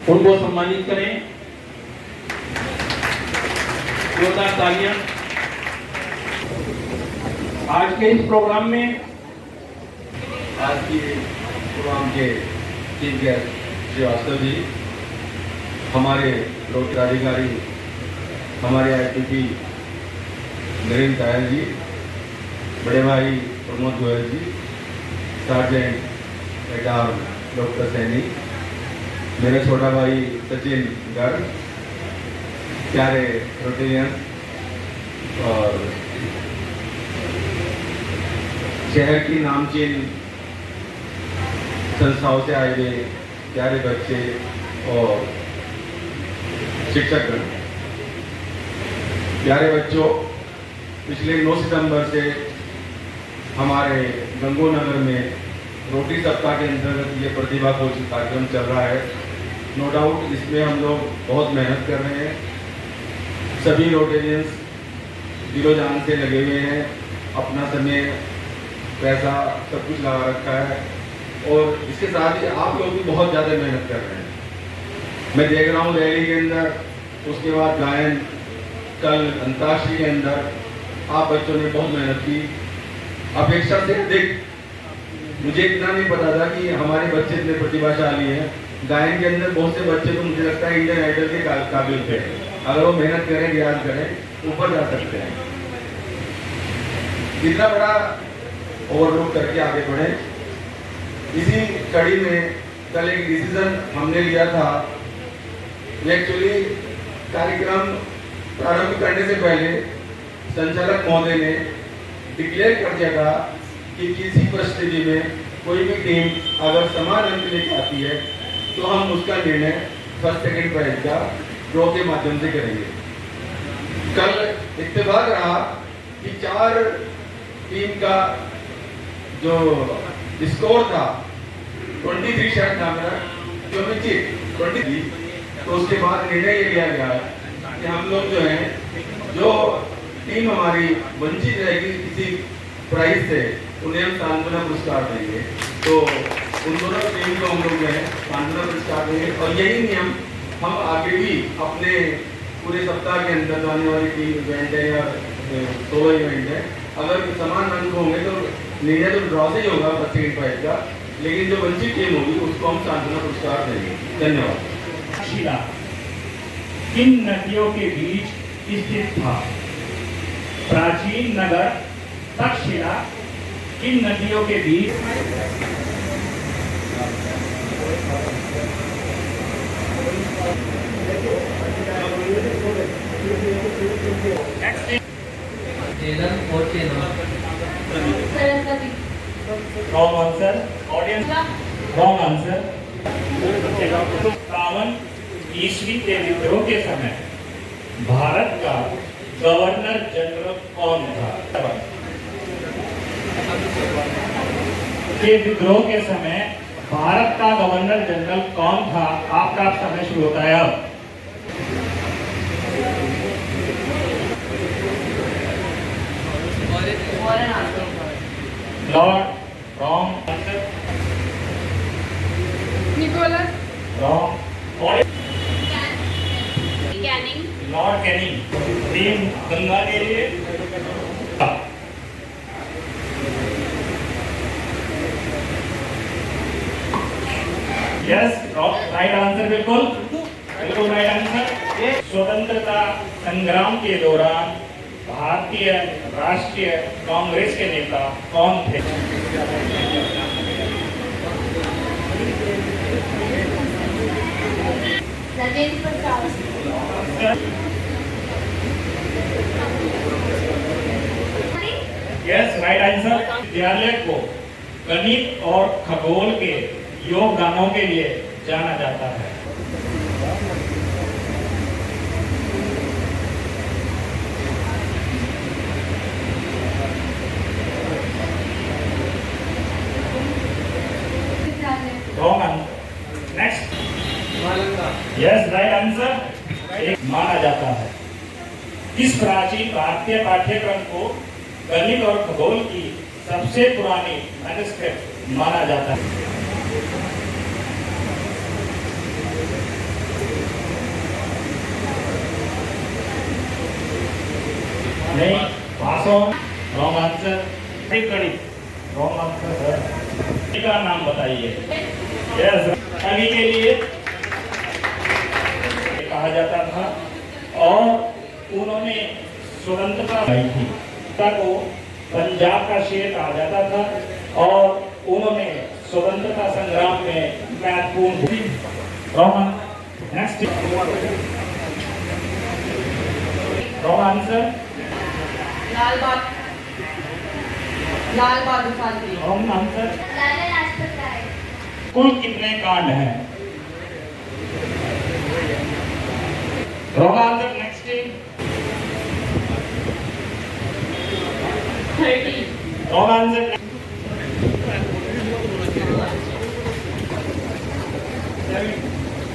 उनको सम्मानित करें। जोरदार तालियां। आज के इस प्रोग्राम में आज की प्रोग्राम के चीफ गेस्ट श्रीवास्तव जी, हमारे लोक अधिकारी, हमारे आईटीपी नरेंद्र कायल जी, बड़े भाई प्रमोद गोयल जी, सार्जेंट एटार डॉक्टर सैनी, मेरे छोटा भाई सचिन गर्ग, प्यारे रोटेरियन और शहर की नामचीन संस्थाओं से आए हुए प्यारे बच्चे और शिक्षकगण। प्यारे बच्चों, पिछले 9 सितंबर से हमारे गंगोनगर में रोटरी सप्ताह के अंतर्गत ये प्रतिभा खोज कार्यक्रम चल रहा है। नो डाउट इसमें हम लोग बहुत मेहनत कर रहे हैं। सभी रोटेरियंस दिलो जान से लगे हुए हैं, अपना समय पैसा सब कुछ लगा रखा है और इसके साथ ही आप लोग भी बहुत ज़्यादा मेहनत कर रहे हैं। मैं देख रहा हूँ रैली के अंदर, उसके बाद गायन, कल अंतर्राष्ट्रीय के अंदर आप बच्चों ने बहुत मेहनत की। अपेक्षा से अधिक मुझे इतना नहीं पता था कि हमारे बच्चे इतने प्रतिभाशाली हैं। गायन के अंदर बहुत से बच्चे तो मुझे लगता है इंडियन आइडल के काबिल थे। अगर वो मेहनत करें, रियाज करें, ऊपर जा सकते हैं। इतना बड़ा ओवरलुक करके आगे बढ़े। इसी कड़ी में कल एक डिसीजन हमने लिया था। एक्चुअली कार्यक्रम प्रारंभ करने से पहले संचालक महोदय ने डिक्लेयर कर दिया था कि किसी परिस्थिति में कोई भी टीम अगर समान अंक लेकर आती है तो हम उसका निर्णय फर्स्ट सेकंड प्राइज का ड्रॉ के माध्यम से करेंगे। कल इत्तेफाक रहा कि 4 टीम का जो स्कोर था 23 शायद था मेरा, जो मैं 23, तो उसके बाद निर्णय ये लिया गया कि हम लोग जो है, जो टीम हमारी वंचित रहेगी किसी प्राइज से, उन्हें हम सांत्वना पुरस्कार देंगे। तो उन दोनों टीम को हम लोग जो है सांत्वना पुरस्कार देंगे और यही नियम हम आगे भी अपने पूरे सप्ताह के अंदर आने वाली टीम इवेंट है या 16 इवेंट है, अगर समान अंक होंगे तो निर्णय तो ड्रॉ से ही होगा फर्स्ट सेकंड प्राइज का, लेकिन जो वंचित टीम होगी उसको हम सांत्वना पुरस्कार देंगे। धन्यवाद। तक्षशिला किन नदियों के बीच स्थित था? प्राचीन नगर तक्षशिला किन नदियों के बीच? Wrong answer. Audience. Wrong answer. 57 ईस्वी के विद्रोह के समय भारत का गवर्नर जनरल कौन था? के विद्रोह के समय भारत का गवर्नर जनरल कौन था? आपका समय शुरू होता है अब। Lord wrong answer. Nicholas wrong. Canning Lord Canning. Team Ganga के लिए यस राइट आंसर। बिल्कुल राइट आंसर। स्वतंत्रता संग्राम के दौरान भारतीय राष्ट्रीय कांग्रेस के नेता कौन थे? Rajendra Prasad. Yes right answer. विद्यालय को गणित और खगोल के योगदानों के लिए जाना जाता है। Wrong answer. Next. Yes, right answer. एक माना जाता है। किस प्राचीन भारतीय पाठ्यक्रम को गणित और खगोल की सबसे पुरानी मैन्युस्क्रिप्ट माना जाता है? नहीं, pass on, wrong answer, wrong answer sir. का नाम बताइए। यस, अभी के लिए कहा जाता था और उन्होंने स्वतंत्रता पाई थी को पंजाब का शेर कहा जाता था और उन्होंने स्वतंत्रता संग्राम में महत्वपूर्ण next wrong answer Lal Bahadur Shastri. Wrong answer. Lala Lajpat Rai. कुल कितने कांड हैं? Wrong answer. Next 30। Wrong answer.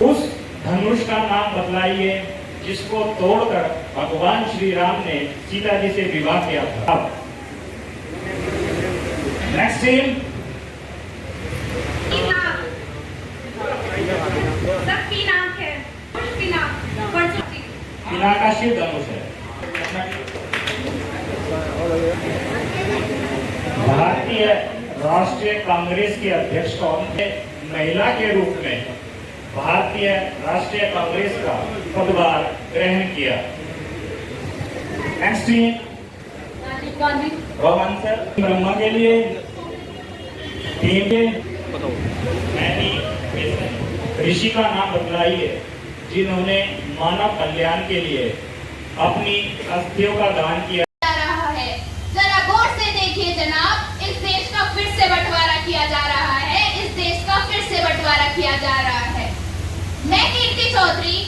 उस धनुष का नाम बतलाइए जिसको तोड़कर भगवान श्री राम ने सीता जी से विवाह किया था। Next team. पिनाक है। पिनाक का शिव धनुष है। भारतीय राष्ट्रीय कांग्रेस के अध्यक्ष कौन थे? महिला के रूप में भारतीय राष्ट्रीय कांग्रेस का पदभार ग्रहण किया। Next team. Rajiv Gandhi. Wrong answer. Brahma के लिए टीम के ऋषि का नाम बतलाइए जिन्होंने मानव कल्याण के लिए अपनी अस्थियों का दान किया। रहा है, जरा गौर से देखिए जनाब, इस देश का फिर से बंटवारा किया जा रहा है। इस देश का फिर से बंटवारा किया जा रहा है। मैं कीर्ति चौधरी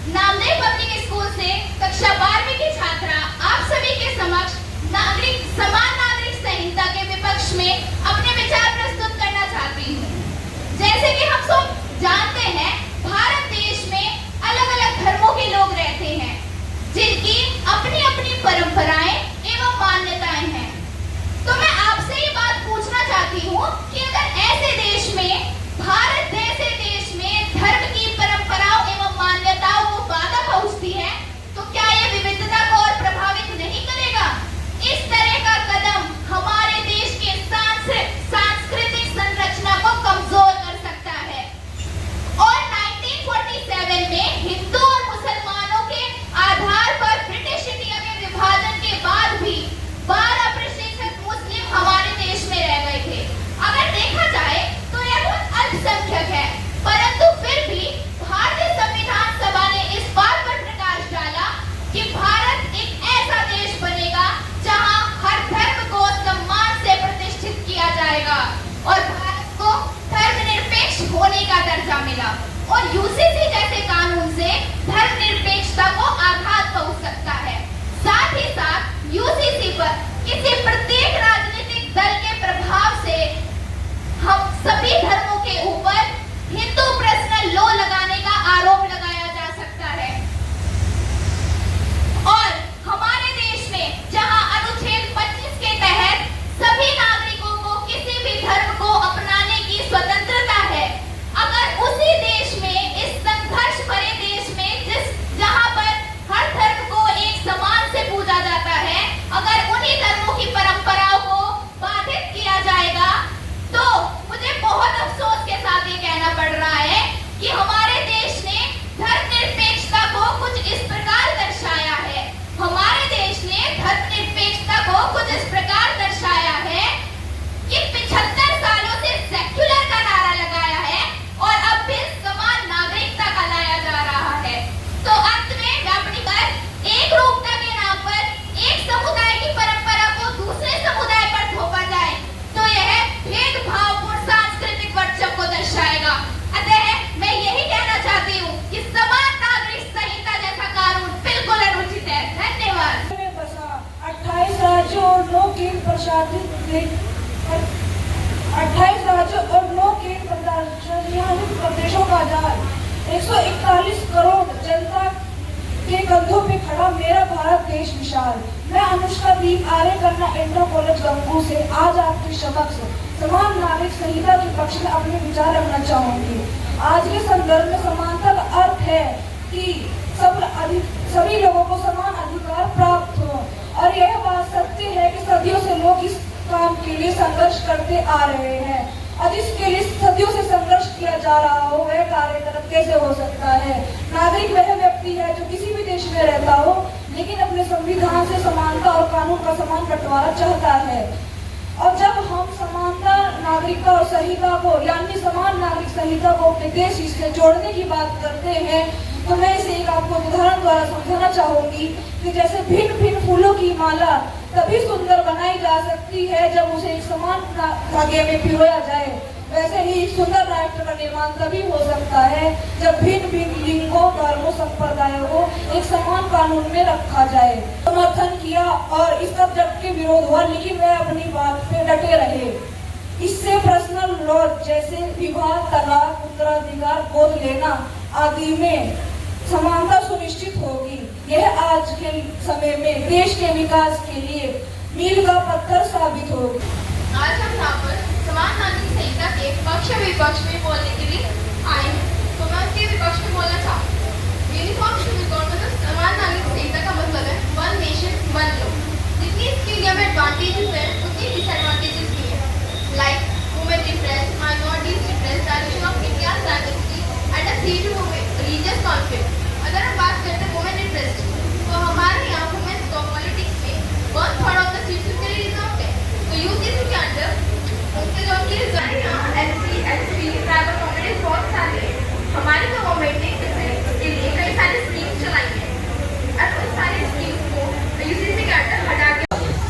नामदेव पब्लिक स्कूल से कक्षा 12वीं की छात्रा आप सभी के समक्ष समान नागरिक संहिता के विपक्ष में अपने विचार प्रस्तुत करना चाहती हूँ। जैसे कि हम सब जानते हैं, भारत देश में अलग अलग धर्मों के लोग रहते हैं जिनकी अपनी अपनी परंपराएं एवं मान्यताएं हैं। तो मैं आपसे ये बात पूछना चाहती हूँ कि अगर ऐसे देश में, भारत जैसे देश में धर्म की परंपराओं एवं मान्यताओं को बाधा पहुंचती है तो क्या ये विविधता को और प्रभावित नहीं करेगा? इस तरह का कदम हमारे देश के सांस्कृतिक संरचना को कमजोर कर सकता है। और 1947 में हिंदू और मुसलमानों के आधार पर ब्रिटिश इंडिया के विभाजन के बाद भी 12% मुस्लिम हमारे देश में रह गए थे। अगर देखा जाए तो यह बहुत अल्पसंख्यक है, परंतु फिर भी भारतीय संविधान सभा ने इस बात पर प्रकाश डाला कि भारत एक ऐसा देश बनेगा जहां हर धर्म को सम्मान से प्रतिष्ठित किया जाएगा और भारत को धर्मनिरपेक्ष होने का दर्जा मिला। और यूसीसी जैसे कानून से धर्मनिरपेक्षता को आघात पहुंच सकता है। साथ ही साथ यूसीसी पर किसी प्रत्येक राजनीतिक दल के प्रभाव से हम सभी धर्मों के ऊपर हिंदू पर्सनल लॉ लगाने का आरोप लगाया जा सकता है। और हमारे देश में जहां अनुच्छेद 25 के तहत सभी नागरिकों को किसी भी धर्म को अपनाने की स्वतंत्रता है, अगर उसी देश में, इस संघर्ष भरे देश में जहां पर हर धर्म को एक समान से पूजा जाता है, अगर उन्हीं धर्मों की परंपराओं को बाधित किया जाएगा तो मुझे बहुत अफसोस के साथ ये कहना पड़ रहा है कि हमारे देश ने धर्मनिरपेक्षता को कुछ इस प्रकार दर्शाया है। हमारे देश ने धर्मनिरपेक्षता को कुछ इस प्रकार दर्शाया है कि 75 सालों से सेक्युलर का नारा लगाया है और अब भी समान नागरिकता का लाया जा रहा है। तो अंत में मैं अपनी बात एक रूपता के नाम पर एक समुदाय की परंपरा को दूसरे समुदाय पर थोपा जाए तो यह भेदभावपूर्ण सांस्कृतिक वर्चस्व को दर्शाएगा। अतः मैं यही कहना चाहती हूँ कि समान नागरिक संहिता जैसा कानून बिल्कुल अनुचित है। धन्यवाद। 28 राज्यों और 9 केंद्र प्रदेशों का जाल 141 करोड़ जनता के कंधों पे खड़ा मेरा भारत देश विशाल। मैं अनुष्का दीप आर्य कन्या इंटर कॉलेज गंगू से आज आपके समक्ष समान नागरिक संहिता के पक्ष में अपने विचार रखना चाहूंगी। आज के संदर्भ में समानता का अर्थ है कि सभी लोगों को समान अधिकार प्राप्त हो और यह बात सत्य है कि सदियों से लोग इस काम के लिए संघर्ष करते आ रहे हैं और जिसके लिए सदियों से संघर्ष किया जा रहा हो वह कार्य गलत कैसे हो सकता है। नागरिक वह व्यक्ति है जो किसी भी देश में रहता हो लेकिन अपने संविधान से समानता और कानून का समान बंटवारा चाहता है। और जब हम समानता नागरिकता और संहिता को यानी समान नागरिक संहिता को अपने देश से जोड़ने की बात करते हैं तो मैं इसे एक आपको उदाहरण द्वारा समझाना चाहूंगी कि जैसे भिन्न भिन्न फूलों की माला तभी सुंदर बनाई जा सकती है जब उसे एक समान धागे में पिरोया जाए, वैसे ही सुंदर राष्ट्र का निर्माण तभी हो सकता है जब भिन्न भिन्न लिंगों, धर्मों, संप्रदायों को एक समान कानून में रखा जाए। समर्थन किया और इसका जबकि विरोध हुआ लेकिन वह अपनी बात पे डटे रहे। इससे पर्सनल लॉ जैसे विवाह, तलाक, उत्तराधिकार, गोद लेना आदि में समानता सुनिश्चित होगी। यह आज के समय में देश के विकास के लिए मील का पत्थर साबित होगी। आज हम यहाँ पर समान नागरिक संहिता के पक्ष विपक्ष में बोलने के लिए आए हैं, तो मैं उसके विपक्ष में बोलना चाहूँगी। यूनिफॉर्म सिविल कोड मतलब समान नागरिक संहिता का मतलब है वन नेशन वन लॉ। जितनी इसके लिए हमें एडवांटेजेस है उतनी डिसएडवांटेजेस भी है, like women difference, minorities difference, direction of India dynasty and a threat to religious conflict. अगर हम बात करते हैं वुमेन इंटरेस्ट तो हमारे यहाँ वुमेन्स को पॉलिटिक्स में 1/3 ऑफ द सीट्स के लिए रिजर्व है। तो यूथ इसके अंदर उनके जो उनके यहाँ एससी ट्राइबल कम्युनिटीज बहुत सारे हैं। हमारी गवर्नमेंट ने इसके लिए कई सारी स्कीम्स चलाई हैं और उन सारी स्कीम्स को यूसीसी के अंदर हटा के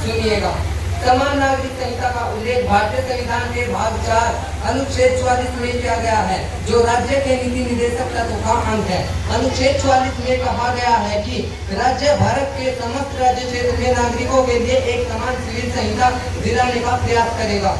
सुनिएगा। समान नागरिक संहिता का उल्लेख भारतीय संविधान के भाग 4 अनुच्छेद 44 में किया गया है जो राज्य के नीति निर्देशक तत्व का अंग है। अनुच्छेद 44 में कहा गया है कि राज्य भारत के समस्त राज्य क्षेत्र में नागरिकों के लिए एक समान सिविल संहिता दिलाने का प्रयास करेगा।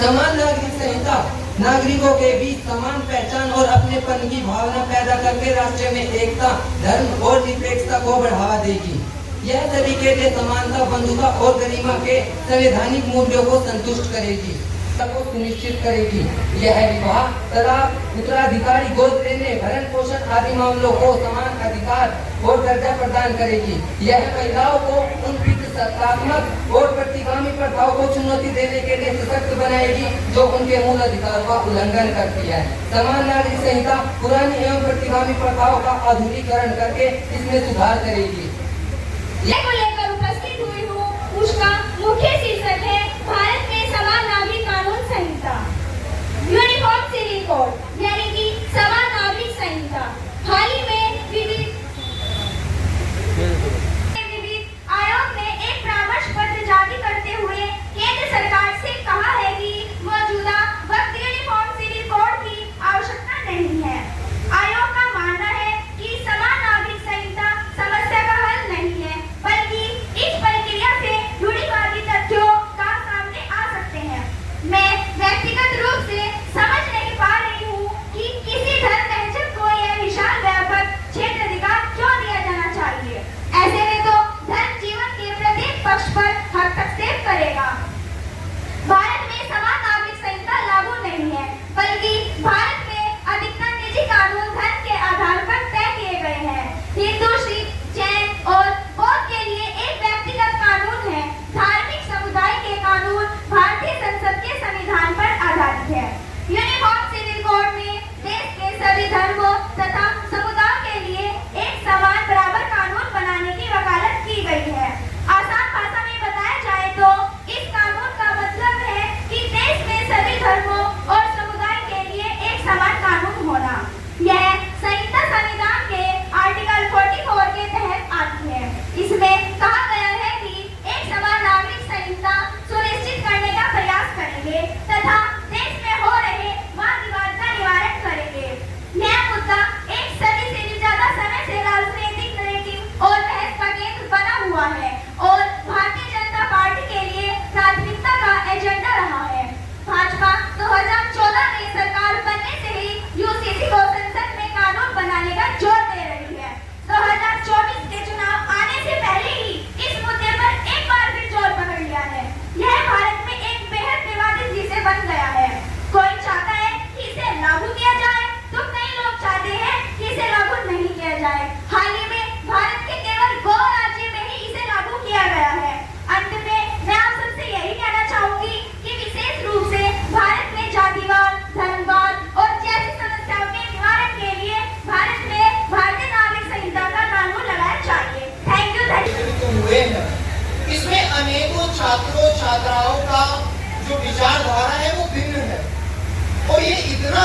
समान नागरिक संहिता नागरिकों के बीच समान पहचान और अपनेपन की भावना पैदा करके राष्ट्र में एकता, धर्म और निरपेक्षता को बढ़ावा देगी। यह सभी के लिए समानता, बंधुता और गरिमा के संवैधानिक मूल्यों को संतुष्ट करेगी, को सुनिश्चित करेगी। यह विवाह, तलाक, उत्तराधिकारी, गोद लेने, भरण पोषण आदि मामलों को समान अधिकार और दर्जा प्रदान करेगी। यह महिलाओं को उन सकारात्मक और प्रतिगामी प्रथाओं को चुनौती देने के लिए सशक्त बनाएगी जो उनके मूल अधिकारों का उल्लंघन करती है। समान नागरिक संहिता पुरानी एवं प्रतिगामी प्रथाओं का आधुनिकीकरण करके इसमें सुधार करेगी। को लेकर उपस्थित हुई हूँ, उसका मुख्य शीर्षक है भारत में समान नागरिक कानून संहिता, यूनिफॉर्म सिविल कोड यानी कि समान नागरिक संहिता। हाल ही में विविध आयोग ने एक परामर्श पत्र जारी करते हुए केंद्र सरकार से कहा है कि मौजूदा वक्त यूनिफॉर्म सिविल कोड की आवश्यकता नहीं है। आयोग का मानना है कि समान नागरिक संहिता समस्या का हल नहीं है बल्कि इस प्रक्रिया से जुड़ी बाकी तथ्यों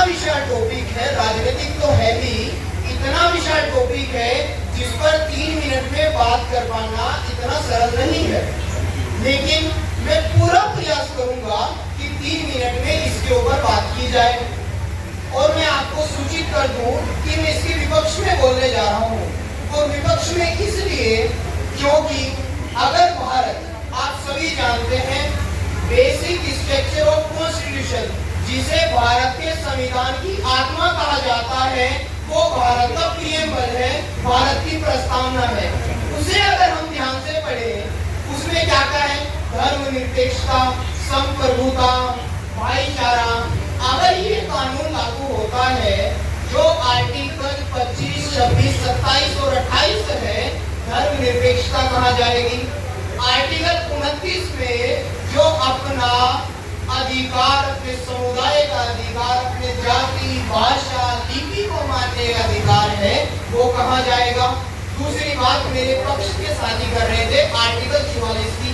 विशाल टॉपिक है, राजनीतिक तो है ही, इतना विशाल टॉपिक है जिस पर 3 मिनट में बात कर पाना इतना सरल नहीं है। लेकिन मैं पूरा प्रयास करूंगा कि 3 मिनट में इसके ऊपर बात की जाए। और मैं आपको सूचित कर दूं कि मैं इसके विपक्ष में बोलने जा रहा हूं, और विपक्ष में इसलिए क्योंकि अगर भारत, आप सभी जानते हैं, बेसिक स्ट्रक्चर ऑफ कॉन्स्टिट्यूशन, जिसे भारत के संविधान की आत्मा कहा जाता है, वो भारत का प्रीएम्बल है, भारत की प्रस्तावना है। उसे अगर हम ध्यान से पढ़ें, उसमें क्या क्या है? धर्मनिरपेक्षता, संप्रभुता, भाईचारा। अगर ये कानून लागू होता है, जो आर्टिकल 25, 26, 27 और 28 है, धर्मनिरपेक्षता कहा जाएगी। आर्टिकल 29 में जो अपना अधिकार, अपने समुदाय का अधिकार, अपने जाति, भाषा, लिपि को मानने का अधिकार है, वो कहा जाएगा। दूसरी बात मेरे पक्ष के साथी कर रहे थे, आर्टिकल 44 की।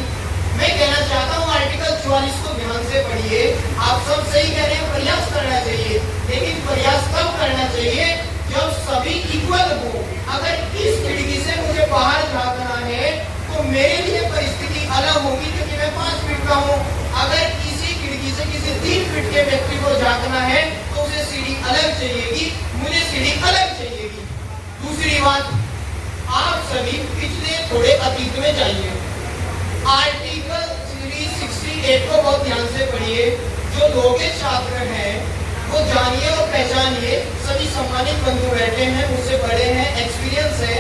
मैं कहना चाहता हूँ आर्टिकल 44 को ध्यान से पढ़िए। आप सब सही कह रहे हैं, प्रयास करना चाहिए, लेकिन प्रयास तब करना चाहिए जब सभी इक्वल हो। अगर इस खिड़की से मुझे बाहर झांकना है तो मेरे लिए परिस्थिति अलग होगी, क्योंकि मैं 5 फीट का हूँ। अगर इसी खिड़की से किसी 3 फीट के व्यक्ति को झांकना है तो उसे सीढ़ी अलग चाहिएगी, मुझे सीढ़ी अलग चाहिएगी। दूसरी बात, आप सभी पिछले थोड़े अतीत में जाइए। आर्टिकल 368 को बहुत ध्यान से पढ़िए। जो लोग छात्र हैं वो जानिए और पहचानिए। सभी सम्मानित बंधु बैठे हैं, मुझसे बड़े हैं, एक्सपीरियंस है।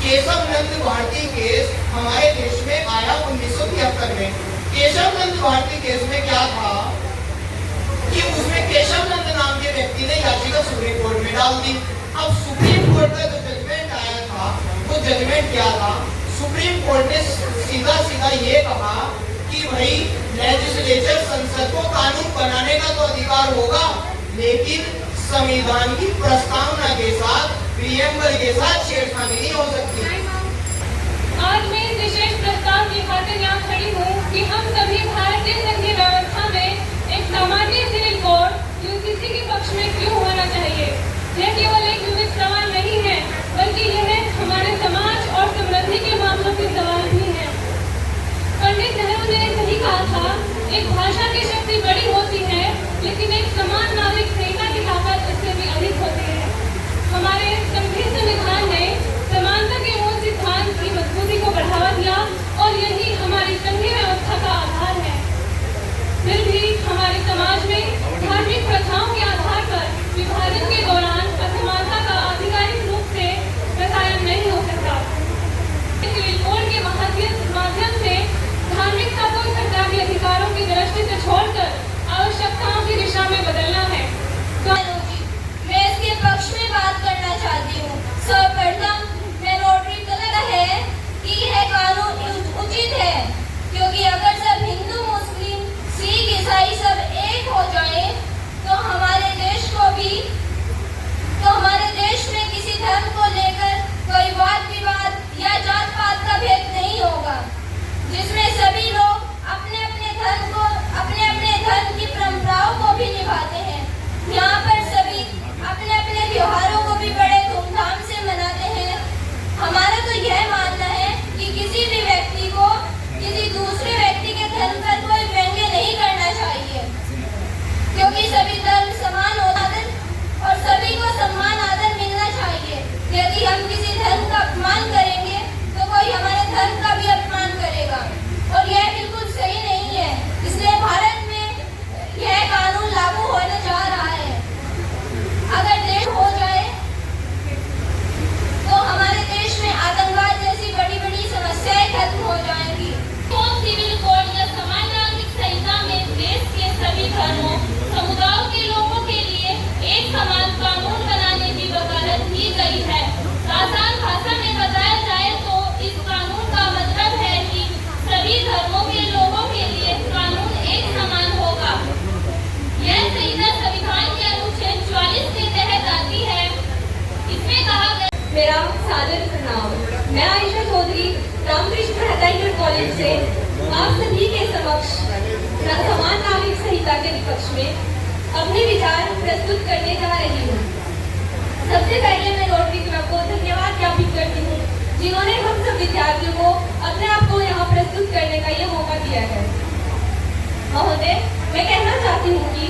केशव नंद भारती केस हमारे देश में आया 1973 में। केशव नंद भारती केस में क्या था कि उसमें केशव नंद नाम के व्यक्ति ने याचिका सुप्रीम कोर्ट में डाल दी। अब सुप्रीम कोर्ट का जो जजमेंट आया था, वो जजमेंट क्या था? सुप्रीम कोर्ट ने सीधा सीधा ये कहा कि भाई लेजिस्लेचर, संसद को कानून बनाने का तो अधिकार होगा, लेकिन संविधान की प्रस्तावना के साथ, प्रीएम्बल के साथ छेड़खानी नहीं हो सकती। आज मैं इस विशेष प्रस्ताव की खातिर यहाँ खड़ी हूँ कि हम सभी भारतीय संघीय व्यवस्था में एक सामान्य सिविल कोड यूसीसी के पक्ष में क्यों होना चाहिए। यह केवल एक विविध सवाल नहीं है, बल्कि यह हमारे समाज और समृद्धि के मामलों के सवाल भी है। पंडित नेहरू ने सही कहा था, एक भाषा की शक्ति बड़ी होती है, लेकिन एक समान नागरिक संहिता की ताकत इससे भी अधिक होती है। हमारे संघीय संविधान ने समानता के मूल सिद्धांत की मजबूती को बढ़ावा दिया और यही हमारी संघीय व्यवस्था का आधार है। फिर भी हमारे समाज में धार्मिक प्रथाओं के आधार पर विभाजन के दौरान असमानता का आधिकारिक रूप से प्रसारण नहीं हो सकता। सिविल कोड के माध्यम से धार्मिकता को सरकार के अधिकारों की दृष्टि से छोड़कर आवश्यकताओं की दिशा में बदलना है। मैं इसके पक्ष में बात करना चाहती हूँ। सर्वप्रथम मैं रोटरी क्लब है कि यह कानून उचित है, क्योंकि अगर सब हिंदू, मुस्लिम, सिख, ईसाई सब एक हो जाए तो हमारे देश में किसी धर्म को लेकर कोई वाद विवाद या जात पात का भेद नहीं होगा, जिसमें सभी लोग अपने अपने धर्म की परंपराओं को भी निभाते हैं। यहाँ पर सभी अपने अपने त्योहारों को भी बड़े धूमधाम से मनाते हैं। हमारा तो यह मानना है कि किसी भी व्यक्ति को किसी दूसरे व्यक्ति के धर्म पर कोई व्यंग्य नहीं करना चाहिए, क्योंकि सभी धर्म समान होता है और सभी को सम्मान आदर मिलना चाहिए। यदि हम किसी धर्म का अपमान करेंगे तो कोई हमारे धर्म का भी अपमान करेगा, और यह बिल्कुल सही नहीं है। इसलिए भारत में यह कानून लागू होने जा रहा है। अगर देश हो जाए तो हमारे देश में आतंकवाद जैसी बड़ी बड़ी समस्याएं खत्म हो जाएंगी। सिविल कोड या समान नागरिक संहिता में देश के सभी धर्मों, समुदायों के लोगों के लिए एक समान कानून बनाने की वकालत की गई है। आसान भाषा में बताया जाए तो इस कानून का मतलब है कि सभी धर्मों के लोगों के लिए कानून एक समान होगा। यह संहिता संविधान के अनुच्छेद 44 के तहत आती है। इसमें कहा गया। मेरा सादर प्रणाम। मैं आयशा चौधरी रामकृष्ण मेहता इंटर कॉलेज से आप सभी के समक्ष समान नागरिक संहिता के विपक्ष में अपने विचार प्रस्तुत करने जा रही हूँ। सबसे पहले मैं रोटरी क्लब को धन्यवाद ज्ञापित करती हूँ, जिन्होंने हम सब विद्यार्थियों को अपने आप को यहाँ प्रस्तुत करने का ये मौका दिया है। महोदय, मैं कहना चाहती हूँ कि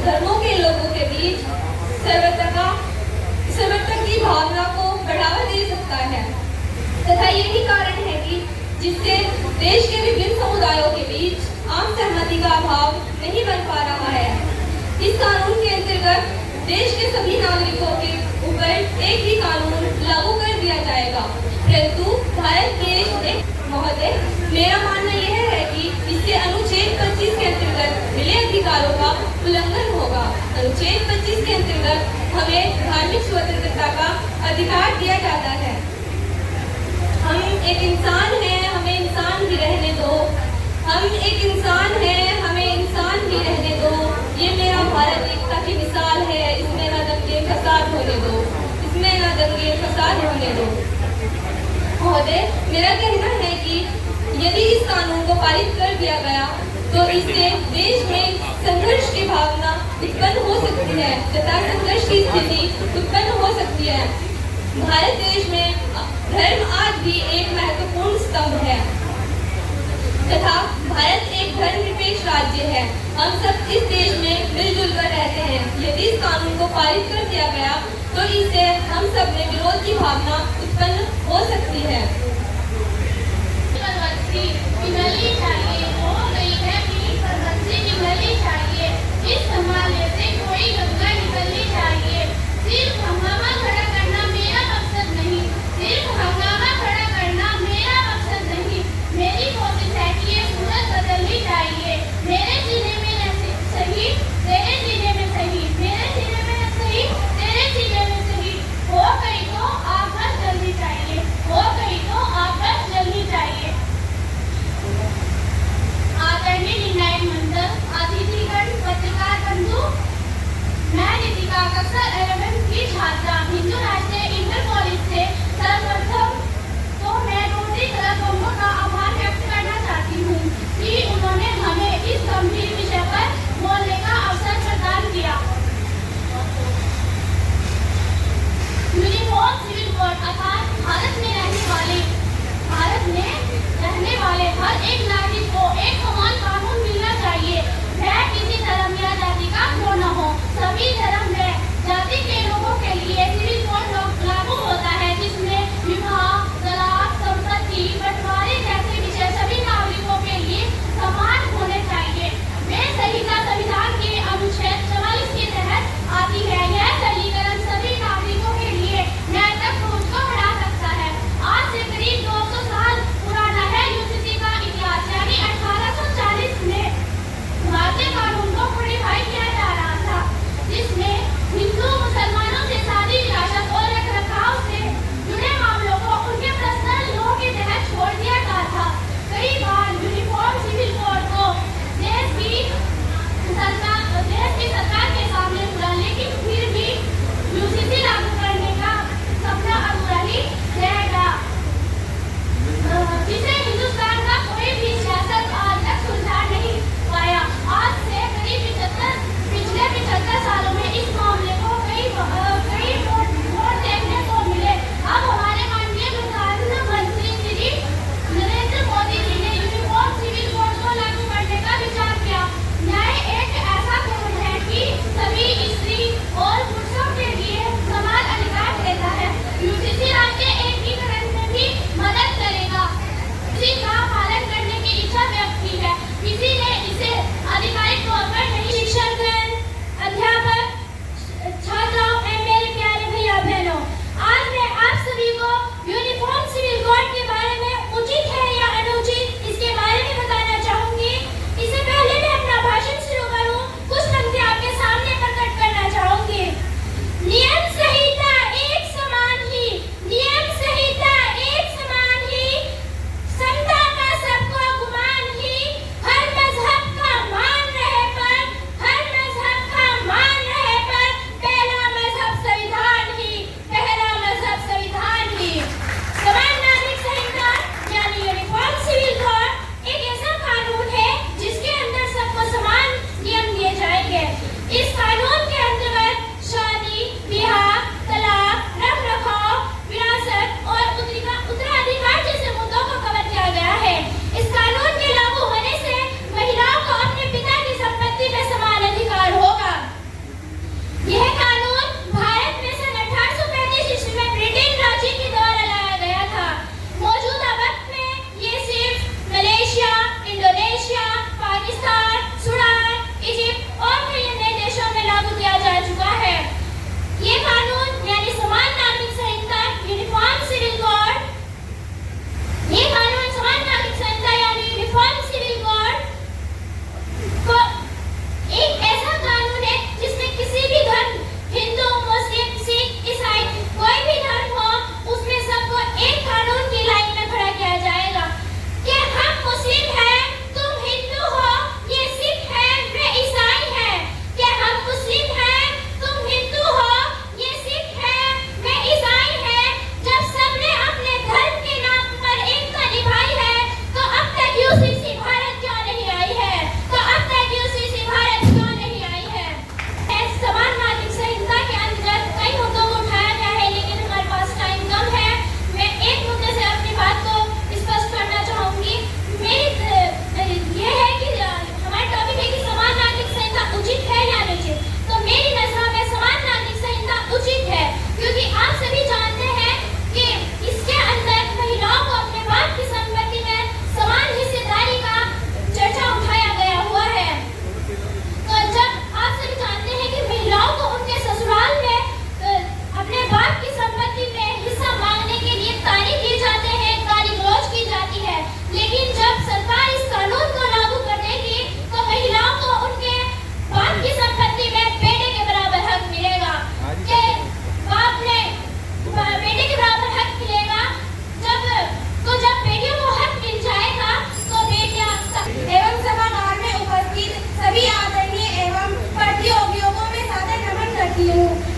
धर्मों के लोगों के बीच सर्वत्र की भावना को बढ़ावा दे सकता है तथा यही कारण है कि जिससे देश के विभिन्न समुदायों के बीच आम सहमति का अभाव नहीं बन पा रहा है। इस कानून के अंतर्गत देश के सभी नागरिकों के ऊपर एक ही कानून लागू कर दिया जाएगा, परंतु भारत देश में महोदय, मेरा मानना यह है कि इससे अनुच्छेद 25 के अंतर्गत मिले अधिकारों का उल्लंघन होगा। अनुच्छेद 25 के अंतर्गत हमें धार्मिक स्वतंत्रता का अधिकार दिया जाता है। हम एक इंसान हैं, हमें इंसान भी रहने दो। हम एक इंसान हैं, हमें इंसान भी रहने दो। ये मेरा भारत एकता की मिसाल है, इसमें ना दंगे फसाद होने दो, इसमें ना दंगे फसाद होने दो। महोदय, मेरा कहना है कि यदि इस कानून को पारित कर दिया गया तो इससे देश में संघर्ष की भावना उत्पन्न हो सकती है तथा संघर्ष की स्थिति उत्पन्न हो सकती है। भारत देश में धर्म आज भी एक महत्वपूर्ण स्तंभ है तथा भारत एक धर्मनिरपेक्ष राज्य है। हम सब इस देश में मिलजुल कर रहते हैं। यदि इस कानून को पारित कर दिया गया तो इससे हम सब में विरोध की भावना उत्पन्न हो सकती है। निकलनी चाहिए, हो गई है पीली पर्वत से निकलनी चाहिए। इस हिमालय से कोई गंगा निकलनी चाहिए। सिर्फ हंगामा खड़ा करना मेरा मकसद नहीं, सिर्फ हंगामा खड़ा करना मेरा मकसद नहीं। मेरी कोशिश है कि ये सूरत बदलनी चाहिए। मेरे सीने में सही, तेरे सीने में सही, मेरे सीने में सही, तेरे सीने में सही। हो गई तो आग मत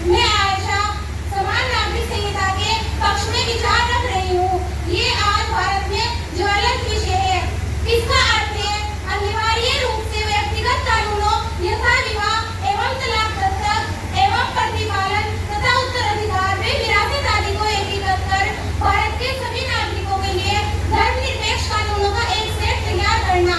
मैं आयशा समान नागरिक संहिता के पक्ष में विचार रख रही हूँ। ये आज भारत में ज्वलंत विषय है। इसका अर्थ है अनिवार्य रूप से व्यक्तिगत कानूनों यथा विवाह एवं तलाक, दत्तक एवं प्रतिपालन तथा उत्तराधिकार में विरासत आदि को एकीकृत कर भारत के सभी नागरिकों के लिए धर्मनिरपेक्ष कानूनों का एक सेट तैयार करना।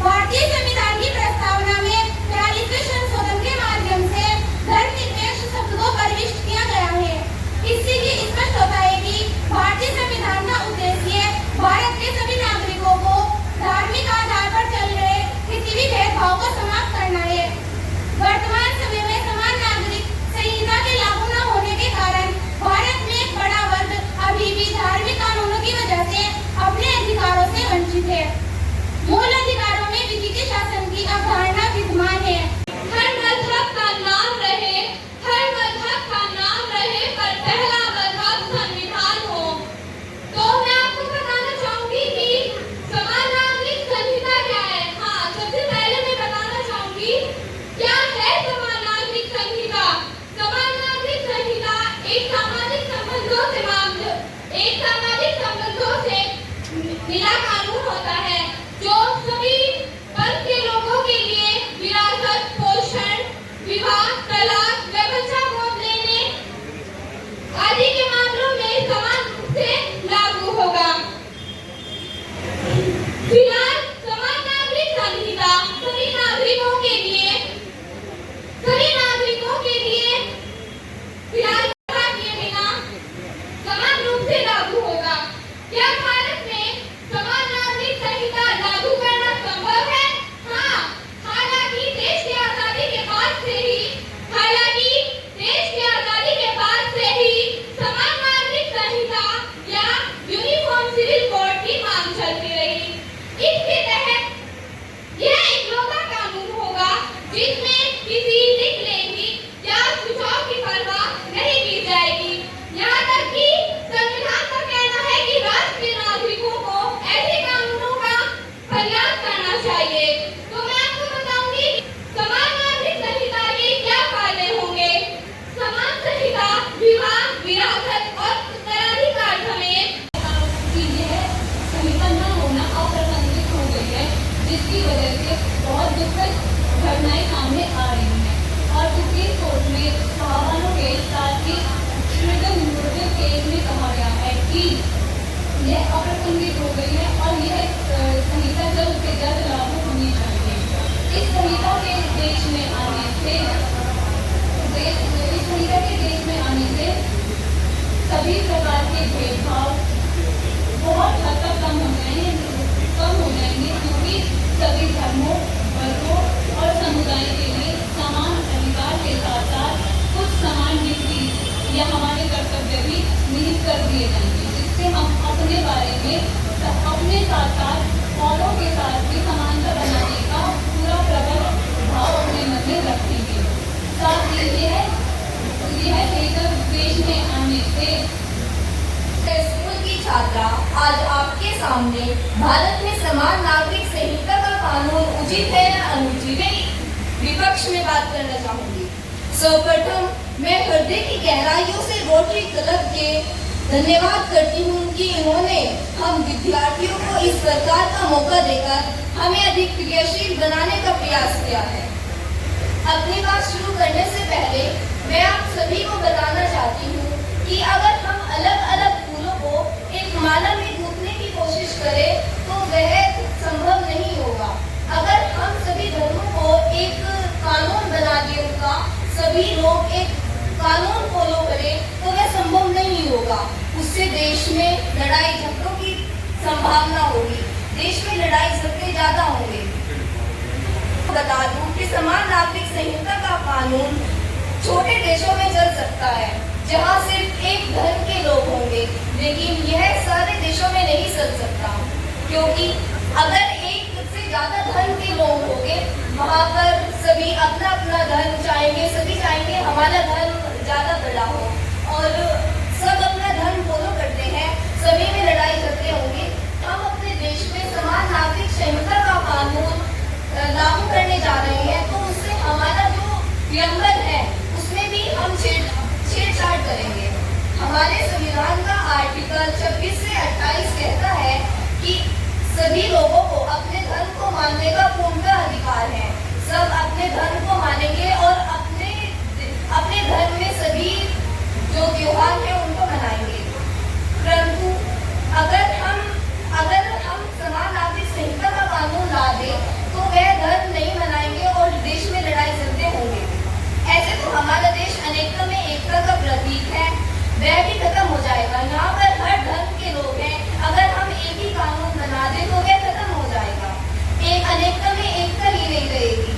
भारतीय संविधान की प्रस्तावना में 42वें संशोधन के माध्यम से धर्मनिरपेक्ष शब्द को प्रविष्ट किया गया है। इससे ये स्पष्ट होता है कि भारतीय संविधान का उद्देश्य भारत के सभी नागरिकों को धार्मिक आधार पर चल रहे किसी भी भेदभाव को समाप्त करना है। वर्तमान समय में समान नागरिक संहिता के लागू न होने के कारण भारत में एक बड़ा वर्ग अभी भी धार्मिक कानूनों की वजह से अपने अधिकारों से वंचित है। मूल अधिकारों में विधि के शासन की अवधारणा विद्यमान है। हर मजहब का नाम रहे, हर मजहब का नाम रहे, पर पहला मजहब संविधान हो। तो मैं आपको बताना चाहूंगी कि समान नागरिक संहिता क्या है। हाँ, सबसे पहले मैं बताना चाहूंगी क्या है समान नागरिक संहिता। समान नागरिक संहिता एक सामाजिक संबंधों से मिला कानून होता है जो सभी वर्ग के लोगों के लिए विरासत, पोषण, विवाह, तलाक व बच्चा गोद लेने आदि के मामलों में समान रूप से लागू होगा। फिलहाल समान नागरिक संहिता सभी नागरिकों के लिए फिलहाल किए बिना समान रूप से लागू होगा। क्या भारत में समान नागरिक संहिता लागू करना संभव है? हाँ, हालांकि देश की आजादी के बाद से ही समान नागरिक संहिता या यूनिफॉर्म सिविल कोड की मांग चलती रही। इसके तहत यह इकलौता कानून होगा जिसमें किसी लिख लेखी या सुझाव की परवाह नहीं की जाएगी। यहाँ तक कि संविधान का कहना है कि राष्ट्र के नागरिकों को ऐसे कानूनों का प्रयास करना चाहिए। तो मैं आपको बताऊंगी समान नागरिक संहिता के क्या फायदे होंगे। समान संहिता विवाह, विरासत और उत्तराधिकार समेत संहिता न होना अप्रासंगिक हो गई है, जिसकी वजह से बहुत दुखद घटनाएं सामने आ रही हैं। और सुप्रीम कोर्ट में सहाबानों के साथ ही केस में कहा गया है कि यह अप्रासंगिक हो गई है और यह संहिता जल्द से जल्द लागू होनी चाहिए। इस संहिता के देश में आने से सभी प्रकार के भेदभाव बहुत हद तक कम हो जाएंगे क्योंकि सभी धर्मों, वर्गों और समुदाय के लिए समान अधिकार के साथ साथ कुछ समान ड्यूटी या हमारे कर्तव्य भी निहित कर दिए जाएंगे, जिससे हम अपने बारे में अपने साथ साथ औरों के साथ भी समानता बनाने का पूरा प्रबल भाव अपने मन में रखेंगे। साथ ही यह लेकर देश में आने से स्कूल की छात्रा आज आपके सामने भारत में समान नागरिक संहिता का कानून उचित है या अनुचित है विपक्ष में बात करना चाहूंगी। सर्वप्रथम मैं हृदय की गहराइयों से रोटरी क्लब के धन्यवाद करती हूँ कि इन्होंने हम विद्यार्थियों को इस प्रकार का मौका देकर हमें अधिक क्रियाशील बनाने का प्रयास किया है। अपनी बात शुरू करने से पहले मैं आप सभी को बताना चाहती हूँ कि अगर हम अलग अलग फूलों को एक माला में गूंथने की कोशिश करें तो वह संभव नहीं होगा। अगर हम सभी धर्मों को एक कानून बना दें, उनका सभी लोग एक कानून फॉलो करें तो वह संभव नहीं होगा। उससे देश में लड़ाई झगड़ों की संभावना होगी, देश में लड़ाई झगड़े ज्यादा होंगे। बता दूं कि समान नागरिक संहिता का कानून छोटे देशों में चल सकता है जहां सिर्फ एक धर्म के लोग होंगे, लेकिन यह सारे देशों में नहीं चल सकता, क्योंकि अगर एक से ज्यादा धर्म के लोग होंगे वहां पर सभी अपना अपना धर्म चाहेंगे, सभी चाहेंगे हमारा धर्म ज्यादा बड़ा हो और सब अपना धर्म फॉलो करते हैं, सभी में लड़ाई झगड़े होंगे। हम अपने देश में समान नागरिक संहिता का कानून लागू करने जा रहे हैं तो उससे हमारा जो विलंबन है उसमें भी हम पाठ करेंगे। हमारे संविधान का आर्टिकल 26 से 28 कहता है कि सभी लोगों को अपने धर्म को मानने का पूर्ण अधिकार है। सब अपने धर्म को मानेंगे और अपने धर्म में सभी जो त्योहार है उनको मनाएंगे। परंतु अगर हम समान नागरिक संहिता का कानून ला दे तो वह धर्म नहीं मनाएंगे और देश में लड़ाई झगड़े होंगे। ऐसे तो हमारा देश अनेकता में एकता का प्रतीक है, वह भी खत्म हो जाएगा। यहाँ पर हर धर्म के लोग हैं, अगर हम एक ही कानून बना दें तो वह खत्म हो जाएगा। एक अनेकता में एकता ही नहीं रहेगी।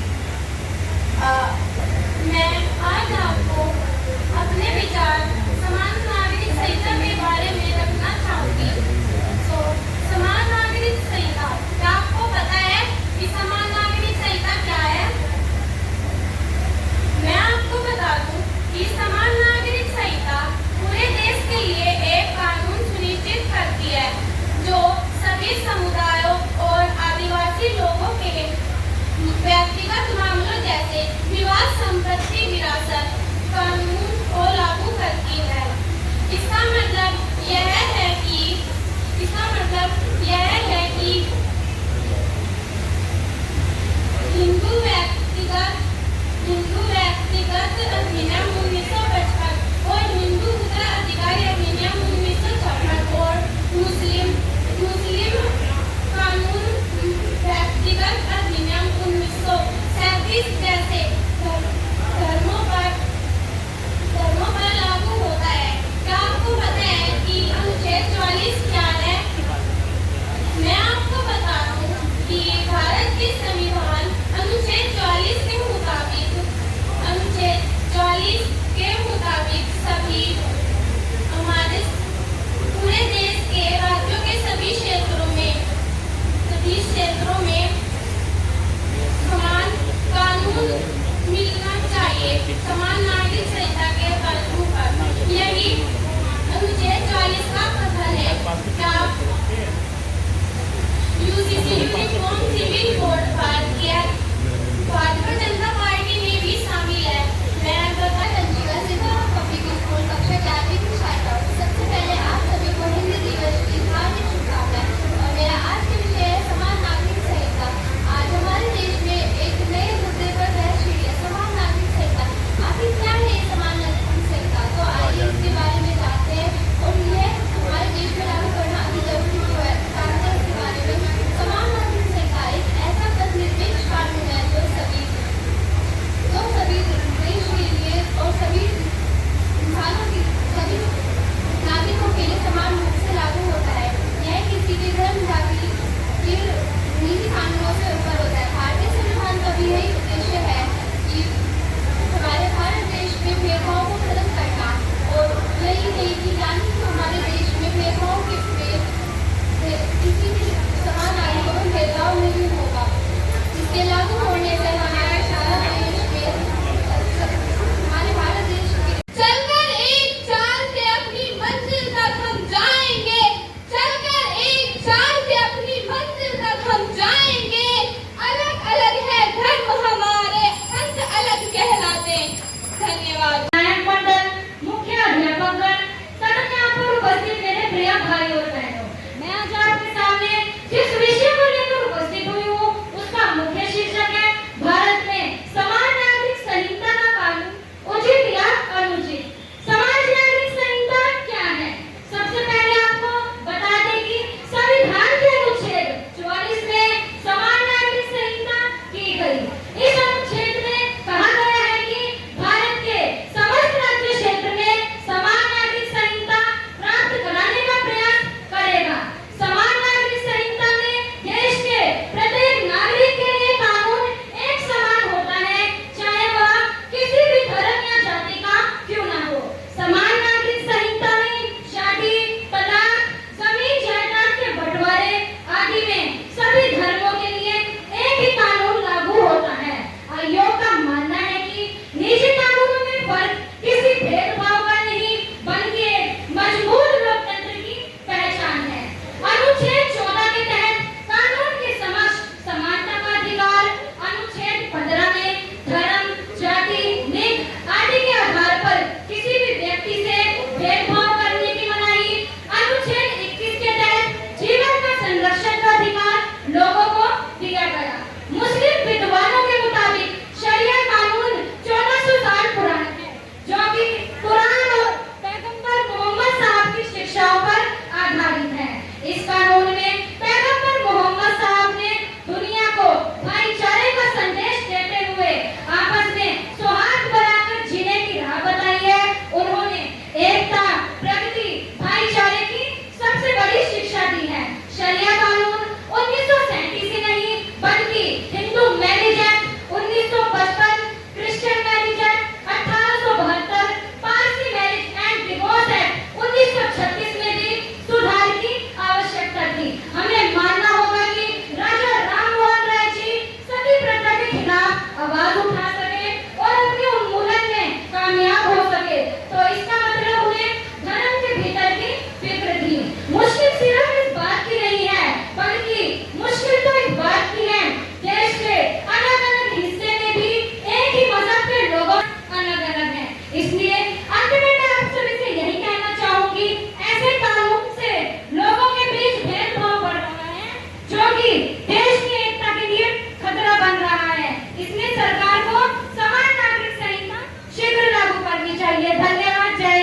तो इसका मतलब उन्हें धर्म के भीतर की फिक्र थी। मुश्किल सिर्फ इस बात की नहीं है, बल्कि मुश्किल तो इस बात की है देश के अलग अलग हिस्से में भी एक ही मजहब के लोग अलग अलग हैं। इसलिए अंत में मैं आप सभी से यही कहना चाहूंगी, ऐसे कानून से लोगों के बीच भेदभाव बढ़ रहा है, जो कि देश की एकता के लिए खतरा बन रहा है। इसलिए सरकार को समान नागरिक संहिता शीघ्र लागू करनी चाहिए। धन्यवाद। जय